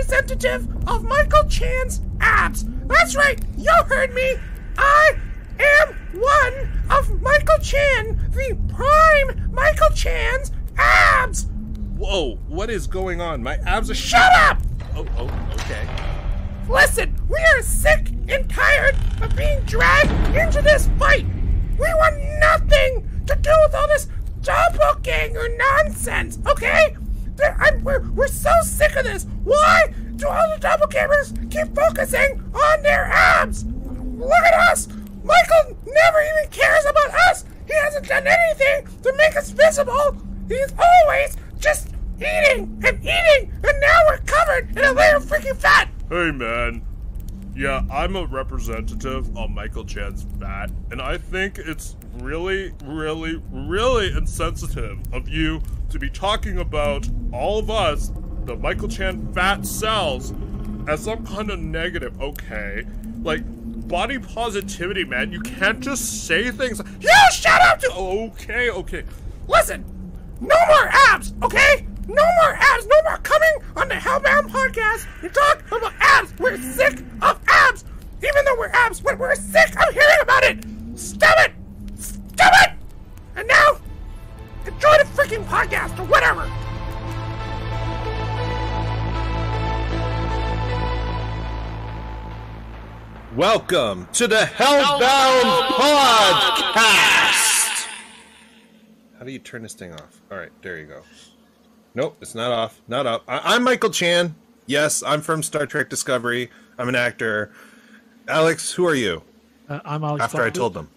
representative of Michael Chan's abs. That's right, you heard me. I am one of Michael Chan, the prime Michael Chan's abs. Whoa, what is going on? My abs are... Shut up! Oh, okay. Listen, we are sick and tired of being dragged into this fight. We want nothing to do with all this doppelganger nonsense, okay? We're so sick of this. Why do all the doppelgangers keep focusing on their abs? Look at us. Michael never even cares about us. He hasn't done anything to make us visible. He's always just eating, and now we're covered in a layer of freaking fat. Hey, man. Yeah, I'm a representative of Michael Chan's fat, and I think it's really, really, really insensitive of you to be talking about all of us, the Michael Chan fat cells, as some kind of negative, okay? Like, body positivity, man. You can't just say things like, you shut up! Okay. Listen, no more abs, okay? No more abs, no more coming on the Hellbound Podcast and talk about abs. We're sick of abs. Even though we're abs, we're sick of hearing about it. Stop it. And now, enjoy the freaking podcast or whatever. Welcome to the Hellbound Podcast. How do you turn this thing off? All right, there you go. Nope, it's not off. Not up. I'm Michael Chan. Yes, I'm from Star Trek Discovery. I'm an actor. Alex, who are you? I'm Alex After Blackburn. I told them.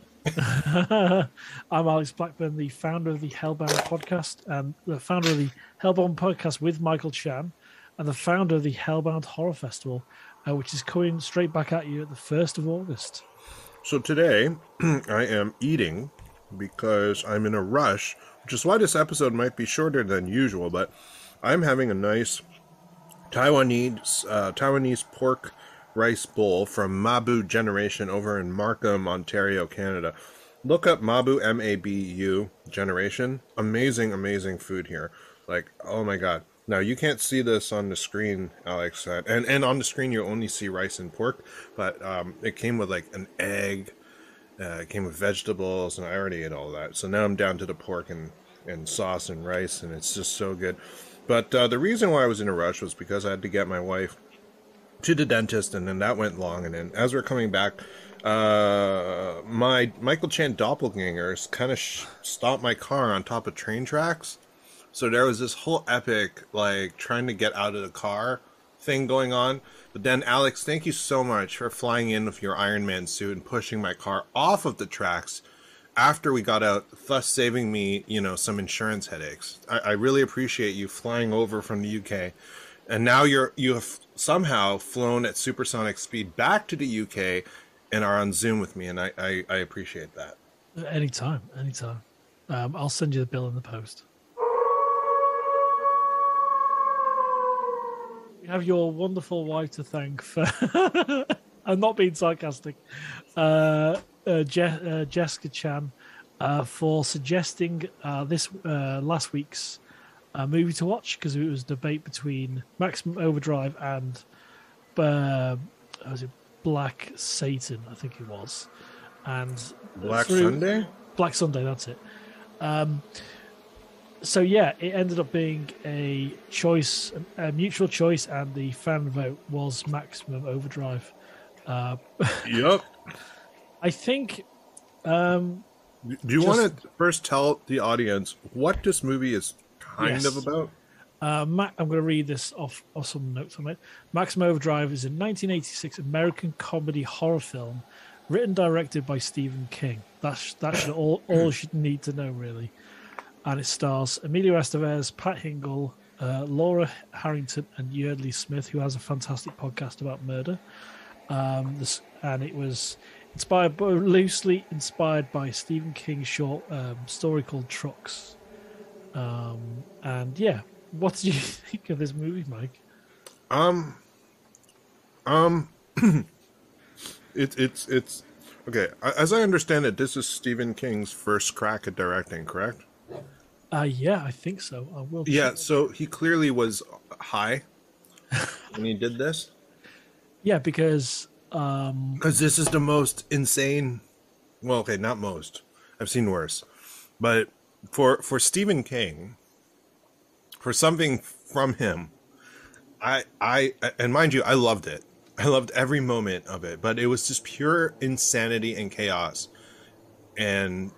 I'm Alex Blackburn, the founder of the Hellbound Podcast, and the founder of the Hellbound Podcast with Michael Chan, and the founder of the Hellbound Horror Festival, which is coming straight back at you at the 1st of August. So today, I am eating because I'm in a rush, which is why this episode might be shorter than usual, but I'm having a nice Taiwanese pork rice bowl from Mabu Generation over in Markham, Ontario, Canada. Look up Mabu, M-A-B-U Generation. Amazing food here. Like, oh my god. Now, you can't see this on the screen, Alex, and on the screen you only see rice and pork, but it came with like an egg, it came with vegetables, and I already ate all that. So now I'm down to the pork and sauce and rice, and it's just so good. But the reason why I was in a rush was because I had to get my wife to the dentist, and then that went long, and then as we're coming back, my Michael Chan doppelgangers kind of stopped my car on top of train tracks. So there was this whole epic, like, trying to get out of the car thing going on. But then, Alex, thank you so much for flying in with your Iron Man suit and pushing my car off of the tracks after we got out, thus saving me, some insurance headaches. I really appreciate you flying over from the UK. And now you have somehow flown at supersonic speed back to the UK and are on Zoom with me, and I appreciate that. Anytime. I'll send you the bill in the post. You have your wonderful wife to thank for... I'm not being sarcastic. Jessica Chan for suggesting this last week's movie to watch, because it was a debate between Maximum Overdrive and was it Black Satan, I think it was, and Black Sunday, that's it. So yeah, it ended up being a choice, a mutual choice, and the fan vote was Maximum Overdrive. Yep. I think. Do you want to first tell the audience what this movie is kind of about? I'm going to read this off some notes on it. Maximum Overdrive is a 1986 American comedy horror film written directed by Stephen King. That's all you should need to know, really. And it stars Emilio Estevez, Pat Hingle, Laura Harrington, and Yeardley Smith, who has a fantastic podcast about murder. And it was loosely inspired by Stephen King's short story called Trucks. And yeah, what did you think of this movie, Mike? It's okay. As I understand it, this is Stephen King's first crack at directing, correct? Yeah, I think so. I will. Yeah, so he clearly was high when he did this? Yeah, because this is the most insane. Well, okay, not most. I've seen worse, but for Stephen King, for something from him, I and mind you, I loved it. I loved every moment of it, but it was just pure insanity and chaos, and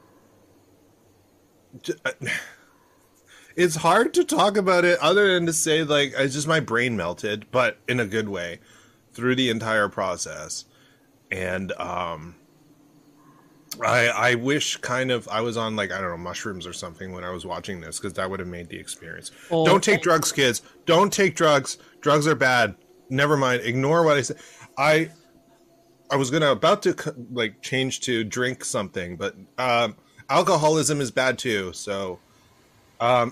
it's hard to talk about it other than to say, like, it's just my brain melted, but in a good way, through the entire process. And I wish kind of I was on, like, I don't know, mushrooms or something when I was watching this, because that would have made the experience. Don't take drugs, kids. Don't take drugs. Drugs are bad. Never mind. Ignore what I said. I was about to like change to drink something, but alcoholism is bad too. So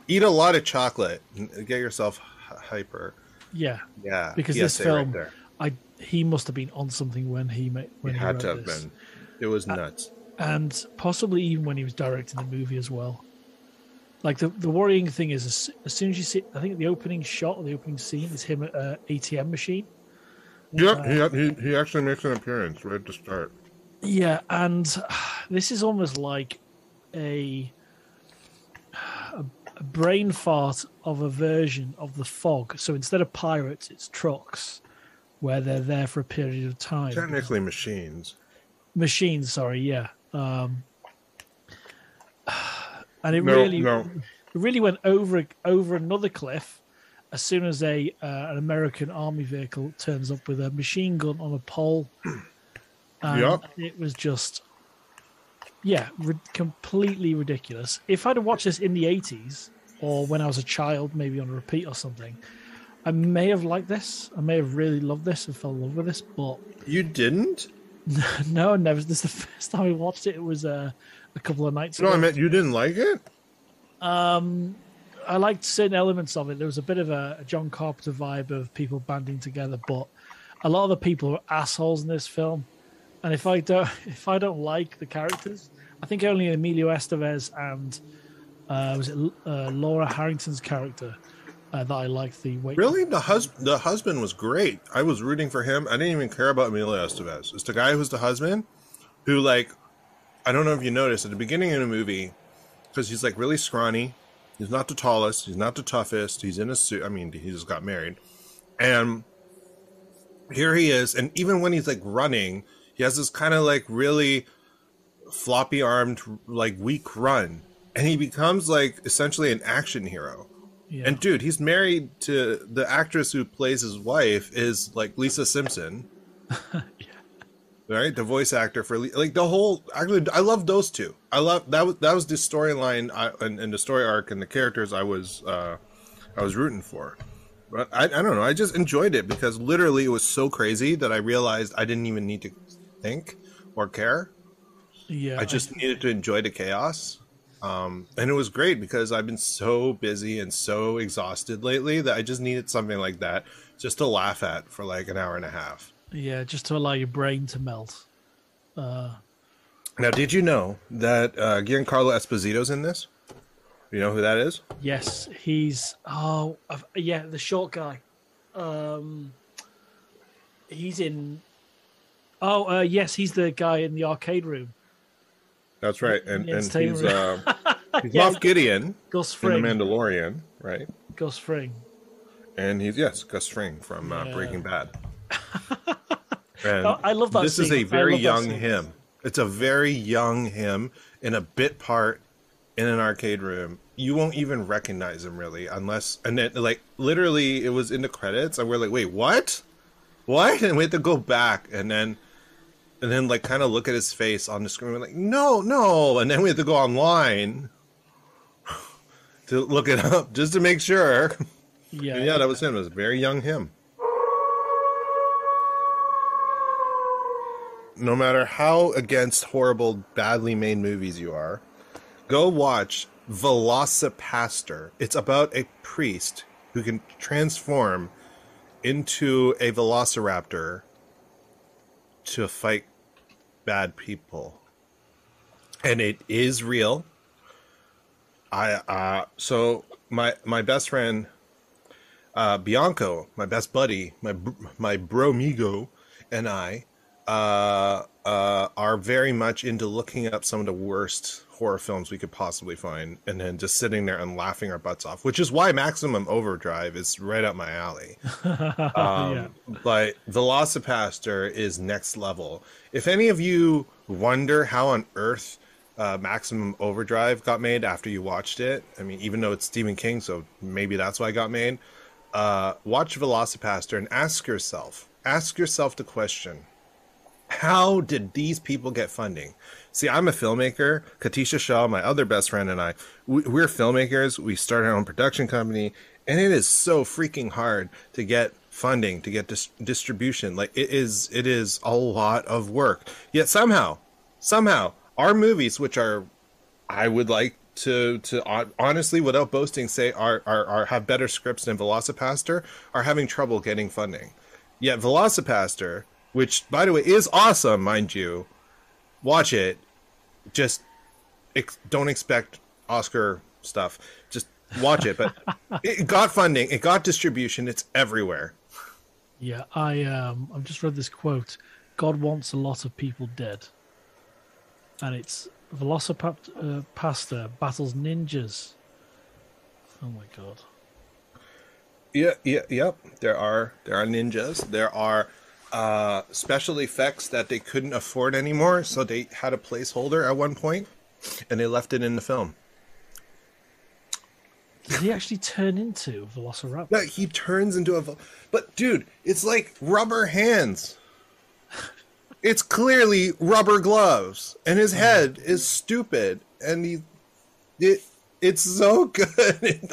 eat a lot of chocolate. Get yourself hyper. Yeah. Yeah. Because this film, right, he must have been on something when he had to have been. It was nuts. And possibly even when he was directing the movie as well. Like, the worrying thing is, as soon as you see, I think the opening shot or the opening scene is him at an ATM machine. Yeah, he actually makes an appearance right at the start. Yeah, and this is almost like a brain fart of a version of The Fog. So instead of pirates, it's trucks, where they're there for a period of time. Technically machines. Machines, sorry, yeah. And it really went over another cliff as soon as an American army vehicle turns up with a machine gun on a pole. And it was just, completely ridiculous. If I'd have watched this in the 80s or when I was a child, maybe on a repeat or something, I may have liked this. I may have really loved this and fell in love with this, but... You didn't? No, never. This is the first time I watched it. It was a couple of nights ago. No, I meant you didn't like it? I liked certain elements of it. There was a bit of a John Carpenter vibe of people banding together, but a lot of the people are assholes in this film. And if I don't like the characters, I think only Emilio Estevez and Laura Harrington's character that I liked. Really, the husband was great. I was rooting for him. I didn't even care about Emilio Estevez. It's the guy who's the husband, who, like, I don't know if you noticed at the beginning of the movie, because he's like really scrawny. He's not the tallest. He's not the toughest. He's in a suit. I mean, he just got married, and here he is. And even when he's like running, he has this kind of like really floppy armed, like weak run, and he becomes like essentially an action hero. Yeah. And dude, he's married to the actress who plays his wife is like Lisa Simpson. Yeah. Right? The voice actor for like the whole, actually, I love those two. I love that was the storyline and the story arc and the characters I was rooting for. But I don't know, I just enjoyed it because literally it was so crazy that I realized I didn't even need to think or care. Yeah. I just needed to enjoy the chaos. And it was great because I've been so busy and so exhausted lately that I just needed something like that just to laugh at for like an hour and a half. Yeah, just to allow your brain to melt. Now, did you know that Giancarlo Esposito's in this? You know who that is? Yes, he's... the short guy. He's in... yes, he's the guy in the arcade room. That's right, and he's Moff Gideon Gus Fring. in The Mandalorian, right? Gus Fring. And he's, Gus Fring from Breaking Bad. And I love that This scene. is a very young him. It's a very young him in a bit part in an arcade room. You won't even recognize him really unless... And then, like, literally, it was in the credits, and we're like, wait, what? What? And we had to go back, and then like, kind of look at his face on the screen. We're like, no. And then we had to go online to look it up just to make sure. Yeah, that was him. It was a very young him. No matter how against horrible, badly made movies you are, go watch Velocipaster. It's about a priest who can transform into a velociraptor to fight bad people. And it is real. So my best friend Bianco, my best buddy, my bromigo, and I are very much into looking up some of the worst horror films we could possibly find, and then just sitting there and laughing our butts off, which is why Maximum Overdrive is right up my alley. Yeah. But Velocipaster is next level. If any of you wonder how on earth Maximum Overdrive got made after you watched it, I mean, even though it's Stephen King, so maybe that's why it got made, watch Velocipaster and ask yourself the question, how did these people get funding? See, I'm a filmmaker. Katisha Shaw, my other best friend, and I, we're filmmakers. We started our own production company, and it is so freaking hard to get funding, to get distribution. Like, it is a lot of work. Yet somehow, our movies, which are, I would like to honestly, without boasting, say are have better scripts than Velocipaster, are having trouble getting funding. Yet Velocipaster, which, by the way, is awesome, mind you. Watch it. Just don't expect Oscar stuff. Just watch it. But it got funding. It got distribution. It's everywhere. Yeah, I've just read this quote. God wants a lot of people dead. And it's VelociPastor battles ninjas. Oh, my God. Yep. There are ninjas. There are special effects that they couldn't afford anymore, so they had a placeholder at one point, and they left it in the film. Did he actually turn into Velociraptor? Yeah, he turns into a... But, dude, it's like rubber hands. It's clearly rubber gloves, and his head is stupid, and it's so good.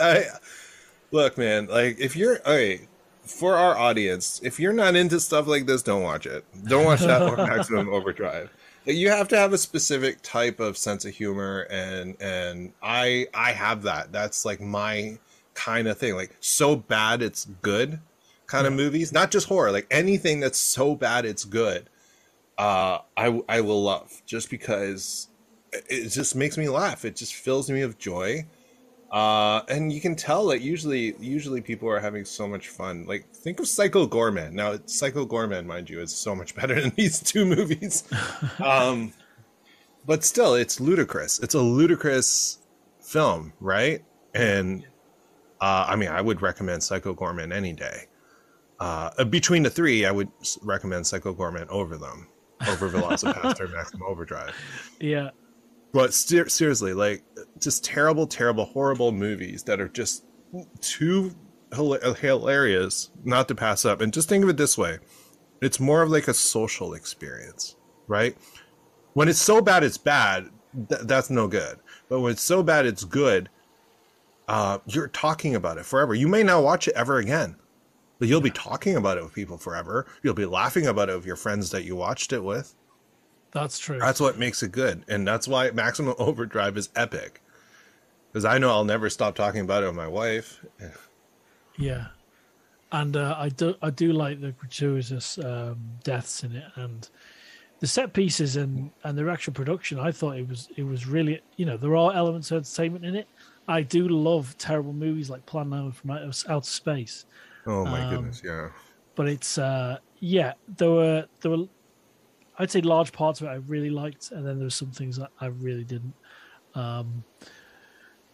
Look, man, like, if you're... Okay, for our audience, if you're not into stuff like this, don't watch it. Don't watch that or Maximum Overdrive. You have to have a specific type of sense of humor, and I have that. That's like my kind of thing. Like, so bad it's good kind of movies, not just horror. Like, anything that's so bad it's good, I will love, just because it just makes me laugh. It just fills me with joy. And you can tell that usually people are having so much fun. Like, think of Psycho Goreman. Now, Psycho Goreman, mind you, is so much better than these two movies. But still, it's ludicrous. It's a ludicrous film, right? And I mean, I would recommend Psycho Goreman any day. Between the three, I would recommend Psycho Goreman over Velocipaster and Maximum Overdrive. Yeah. But seriously, like, just terrible, horrible movies that are just too hilarious not to pass up. And just think of it this way. It's more of like a social experience, right? When it's so bad it's bad, that's no good. But when it's so bad it's good, you're talking about it forever. You may not watch it ever again, but you'll be talking about it with people forever. You'll be laughing about it with your friends that you watched it with. That's true. That's what makes it good. And that's why Maximum Overdrive is epic. Because I know I'll never stop talking about it with my wife. Yeah. And I do like the gratuitous deaths in it, and the set pieces and their actual production. I thought it was really, there are elements of entertainment in it. I do love terrible movies like Plan 9 from Outer Space. Oh my goodness, yeah. But it's there were I'd say large parts of it I really liked, and then there were some things that I really didn't. But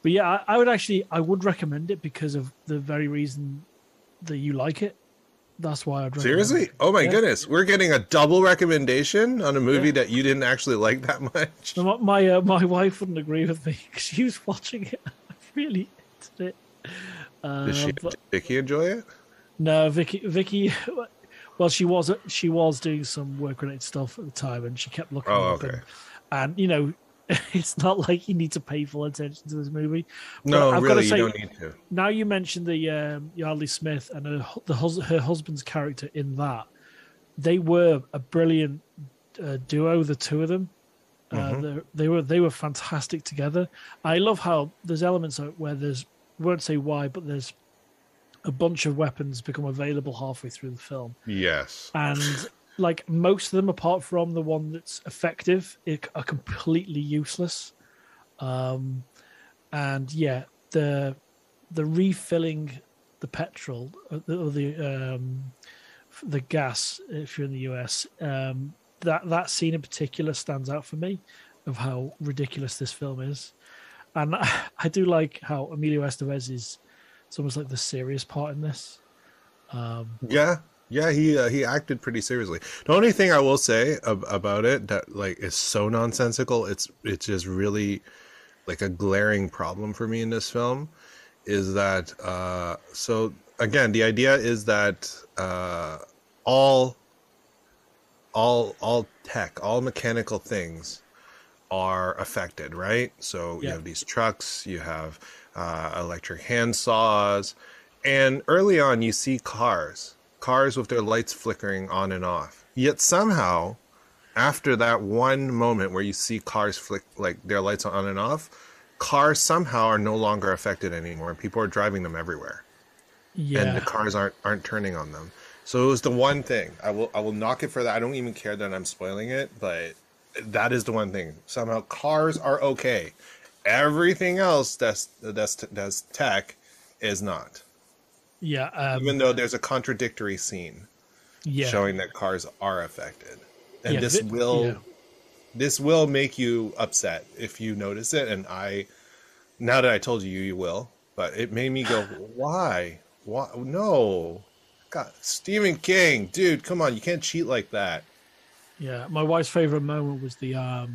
yeah, I would recommend it because of the very reason that you like it. That's why I'd recommend Seriously? it. Oh my goodness. We're getting a double recommendation on a movie that you didn't actually like that much. My wife wouldn't agree with me because she was watching it. I really hated it. Did Vicky enjoy it? No, Vicky. Well, she was doing some work-related stuff at the time, and she kept looking up. Okay. And it's not like you need to pay full attention to this movie. But No, I've really, got to say, you don't need to. Now you mentioned the Yardley Smith and her husband's character in that. They were a brilliant duo, the two of them. They were fantastic together. I love how there's elements of it where I won't say why, but there's a bunch of weapons become available halfway through the film. Yes. And like most of them, apart from the one that's effective, are completely useless. And yeah, the refilling the petrol or the gas, if you're in the US, that scene in particular stands out for me of how ridiculous this film is. And I do like how Emilio Estevez is, it's almost like the serious part in this. Yeah, he acted pretty seriously. The only thing I will say about it that like is so nonsensical, it's just really like a glaring problem for me in this film, is that so again the idea is that all tech, all mechanical things are affected, right? So you have these trucks, you have electric hand saws, and early on you see cars with their lights flickering on and off. Yet somehow, after that one moment where you see cars flick like their lights on and off, cars somehow are no longer affected anymore. People are driving them everywhere, and the cars aren't turning on them. So it was the one thing. I will knock it for that. I don't even care that I'm spoiling it, but that is the one thing. Somehow cars are okay. Everything else that's tech is not. Yeah. Even though there's a contradictory scene showing that cars are affected. And this will make you upset if you notice it. And now that I told you, you will. But it made me go, why? Why? No. God, Stephen King, dude, come on. You can't cheat like that. Yeah, my wife's favorite moment was the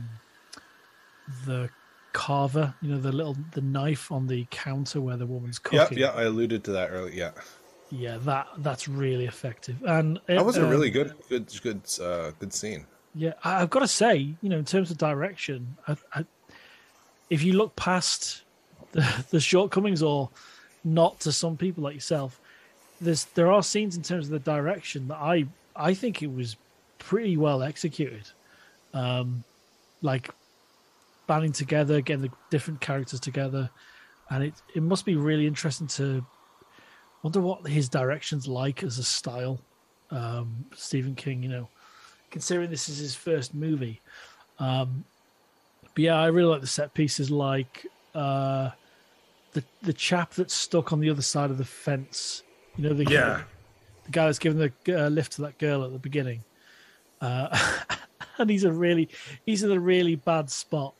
carver, the knife on the counter where the woman's cooking. Yeah, I alluded to that earlier. Yeah, that's really effective, and that was a really good scene. Yeah, I've got to say, in terms of direction, if you look past the shortcomings or not to some people like yourself, there are scenes in terms of the direction that I think it was pretty well executed. Like banding together, getting the different characters together, and it must be really interesting to wonder what his direction's like as a style. Stephen King, considering this is his first movie. But yeah, I really like the set pieces, like the chap that's stuck on the other side of the fence. The guy that's giving the lift to that girl at the beginning. And he's in a really bad spot,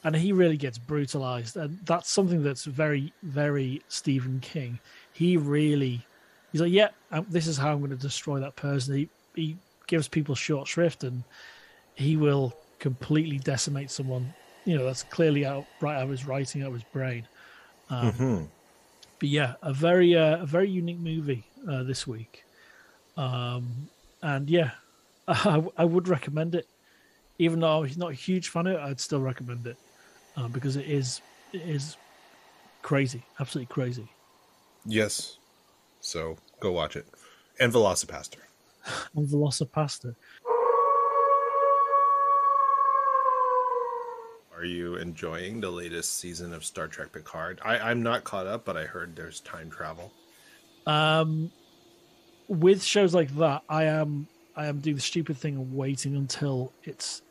and he really gets brutalized, and that's something that's very, very Stephen King. He's like, this is how I'm going to destroy that person. He gives people short shrift, and he will completely decimate someone. That's clearly out of his writing, out of his brain. But yeah, a very unique movie this week, and yeah. I would recommend it, even though I'm not a huge fan of it. I'd still recommend it because it is crazy, absolutely crazy. Yes, so go watch it, and VelociPastor. And VelociPastor. Are you enjoying the latest season of Star Trek Picard? I'm not caught up, but I heard there's time travel. With shows like that, I am doing the stupid thing of waiting until it's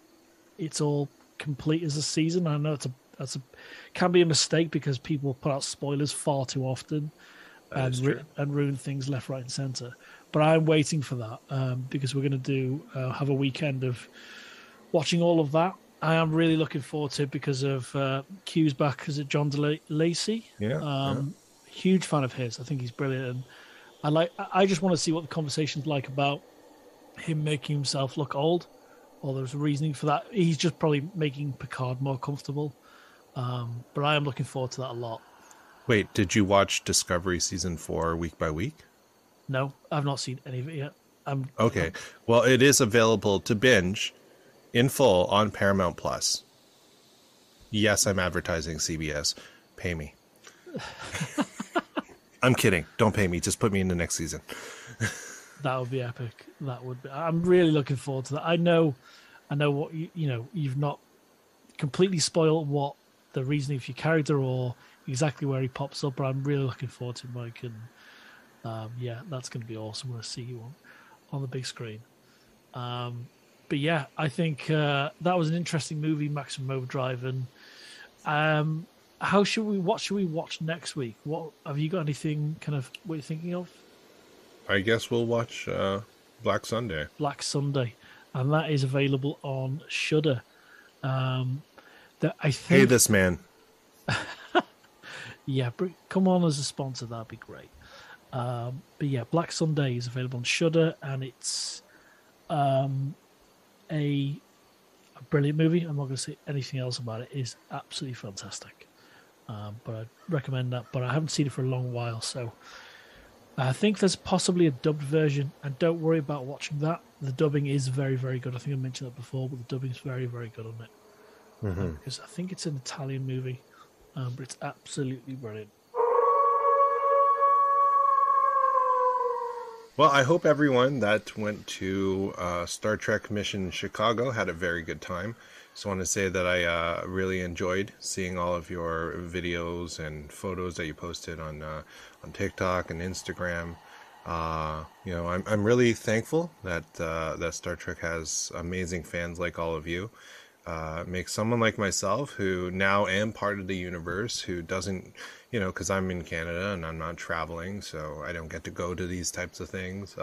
all complete as a season. I know that's can be a mistake because people put out spoilers far too often and ruin things left, right, and center. But I'm waiting for that because we're going to have a weekend of watching all of that. I am really looking forward to it because of Q's back. Is it John Lacey? Yeah. Huge fan of his. I think he's brilliant. And I just want to see what the conversation's like about him making himself look old, or there's a reasoning for that. He's just probably making Picard more comfortable. But I am looking forward to that a lot. Wait, did you watch Discovery Season 4 week by week? No, I've not seen any of it yet. Okay. Well, it is available to binge in full on Paramount Plus. Yes, I'm advertising CBS. Pay me. I'm kidding. Don't pay me. Just put me in the next season. That would be epic. That would be. I'm really looking forward to that. I know what you've not completely spoiled what the reasoning for your character or exactly where he pops up, but I'm really looking forward to Mike, and that's going to be awesome when I see you on the big screen. But yeah, I think that was an interesting movie, Maximum Overdrive, and What should we watch next week? What have you got? Anything kind of what you're thinking of? I guess we'll watch Black Sunday. Black Sunday, and that is available on Shudder. That I think. Hey, this man. Yeah, come on as a sponsor. That'd be great. But yeah, Black Sunday is available on Shudder, and it's a brilliant movie. I'm not going to say anything else about it. It is absolutely fantastic. But I'd recommend that. But I haven't seen it for a long while, so I think there's possibly a dubbed version. And don't worry about watching that. The dubbing is very, very good. I think I mentioned that before, but the dubbing is very, very good on it. Because I think it's an Italian movie, but it's absolutely brilliant. Well, I hope everyone that went to Star Trek Mission Chicago had a very good time. Just want to say that I really enjoyed seeing all of your videos and photos that you posted on TikTok and Instagram. I'm really thankful that that Star Trek has amazing fans like all of you. Makes someone like myself, who now am part of the universe, who doesn't, because I'm in Canada and I'm not traveling, so I don't get to go to these types of things.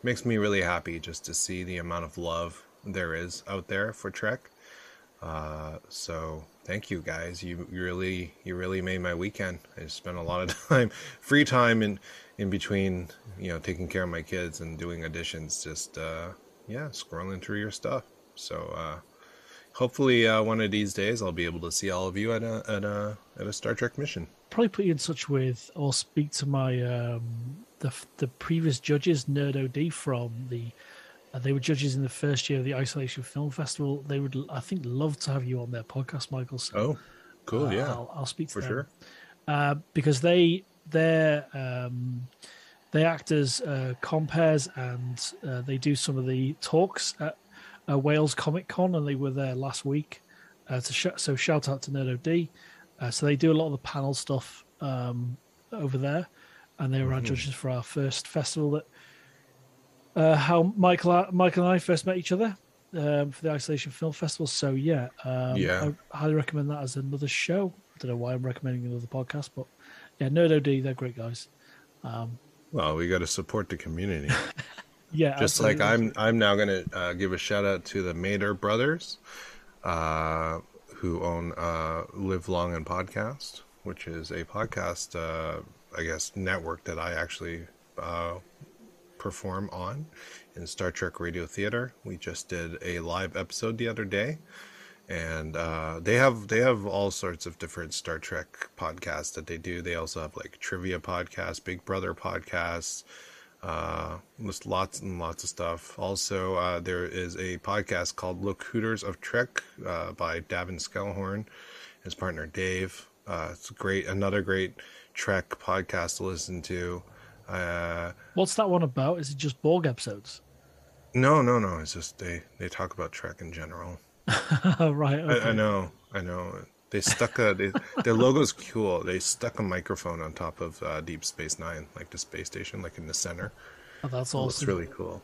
Makes me really happy just to see the amount of love there is out there for Trek. So thank you guys. You really made my weekend. I spent a lot of free time in between, taking care of my kids and doing auditions, just scrolling through your stuff. So hopefully one of these days I'll be able to see all of you at a Star Trek mission. Probably put you in touch with or speak to my the previous judges, NerdOD from the. They were judges in the first year of the Isolation Film Festival. They would, I think, love to have you on their podcast, Michael. So, cool! Yeah, I'll speak to for them. Sure. Because they act as compares, and they do some of the talks at Wales Comic Con, and they were there last week. So shout out to NerdOD. So they do a lot of the panel stuff over there, and they were our judges for our first festival. That how Michael and I first met each other for the Isolation Film Festival. So I highly recommend that as another show. I don't know why I'm recommending another podcast, but yeah, NerdOD, they're great guys. Well, we got to support the community. Yeah, just absolutely. Like I'm now going to give a shout out to the Mader brothers, who own Live Long and Podcast, which is a podcast, network that I actually perform on in Star Trek Radio Theater. We just did a live episode the other day, and they have all sorts of different Star Trek podcasts that they do. They also have like trivia podcasts, Big Brother podcasts, just lots and lots of stuff. Also, there is a podcast called Locutors of Trek by Davin Skellhorn, his partner Dave. It's another great Trek podcast to listen to. What's that one about? Is it just Borg episodes? No. It's just they talk about Trek in general. Right. Okay. I know. They stuck their logo's cool. They stuck a microphone on top of Deep Space Nine, like the space station, like in the center. Oh, that's awesome. It's really cool.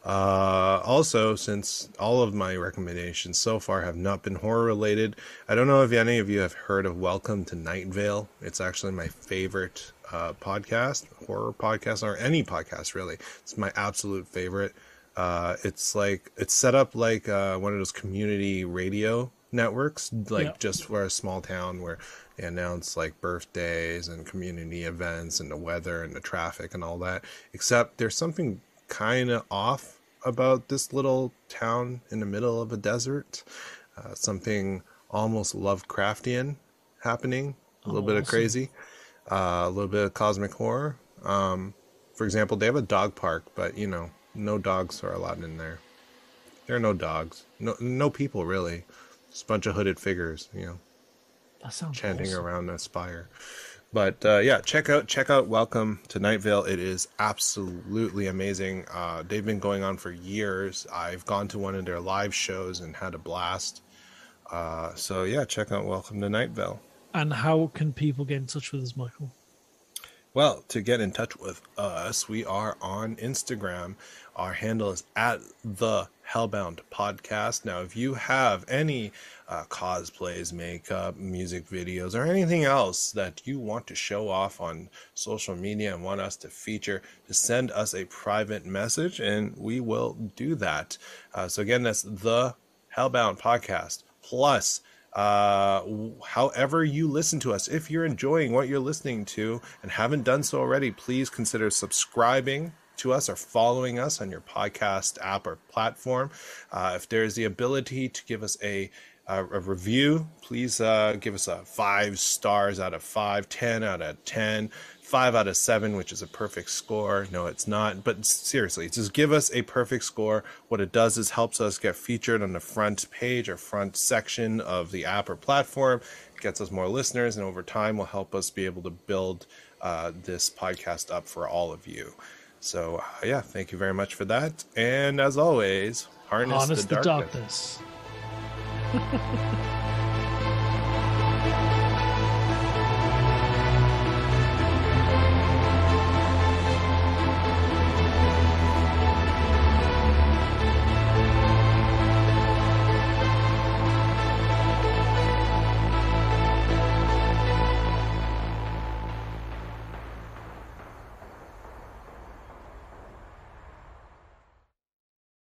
Also, since all of my recommendations so far have not been horror related, I don't know if any of you have heard of Welcome to Night Vale. It's actually my favorite podcast, horror podcast, or any podcast really. It's my absolute favorite. It's set up like one of those community radio networks, just for a small town, where they announce like birthdays and community events and the weather and the traffic and all that. Except there's something kind of off about this little town in the middle of a desert. Something almost Lovecraftian happening. A little bit of crazy. A little bit of cosmic horror. For example, they have a dog park, but no dogs are allowed in there. There are no dogs. No people really. Just a bunch of hooded figures, That sounds chanting awesome. around a spire. But check out Welcome to Night Vale. It is absolutely amazing. They've been going on for years. I've gone to one of their live shows and had a blast. Check out Welcome to Night Vale. And how can people get in touch with us, Michael? Well, to get in touch with us, we are on Instagram. Our handle is at the Hellbound Podcast. Now, if you have any cosplays, makeup, music videos, or anything else that you want to show off on social media and want us to feature, just send us a private message and we will do that. So again, that's the Hellbound Podcast. Plus, however you listen to us, if you're enjoying what you're listening to and haven't done so already, please consider subscribing to us or following us on your podcast app or platform. If there's the ability to give us a review, please give us a 5 stars out of 5, 10 out of 10, 5 out of 7, which is a perfect score. No, it's not. But seriously, just give us a perfect score. What it does is helps us get featured on the front page or front section of the app or platform. It gets us more listeners, and over time will help us be able to build this podcast up for all of you. So, yeah, thank you very much for that. And as always, harness the darkness.